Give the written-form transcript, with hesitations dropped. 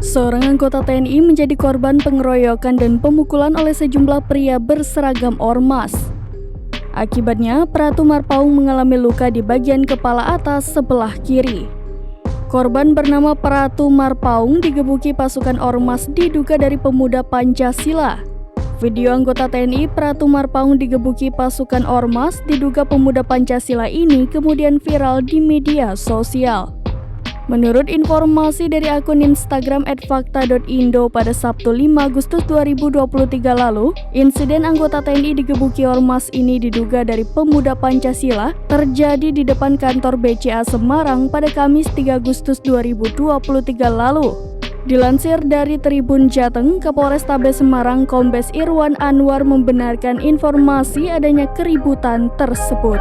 Seorang anggota TNI menjadi korban pengeroyokan dan pemukulan oleh sejumlah pria berseragam ormas. Akibatnya, Pratu Marpaung mengalami luka di bagian kepala atas sebelah kiri. Korban bernama Pratu Marpaung digebuki pasukan ormas diduga dari pemuda Pancasila. Video anggota TNI Pratu Marpaung digebuki pasukan ormas diduga pemuda Pancasila ini kemudian viral di media sosial. Menurut informasi dari akun Instagram @fakta.indo pada Sabtu 5 Agustus 2023 lalu, insiden anggota TNI digebuki ormas ini diduga dari pemuda Pancasila terjadi di depan kantor BCA Semarang pada Kamis 3 Agustus 2023 lalu. Dilansir dari Tribun Jateng, Kapolrestabes Semarang Kombes Irwan Anwar membenarkan informasi adanya keributan tersebut.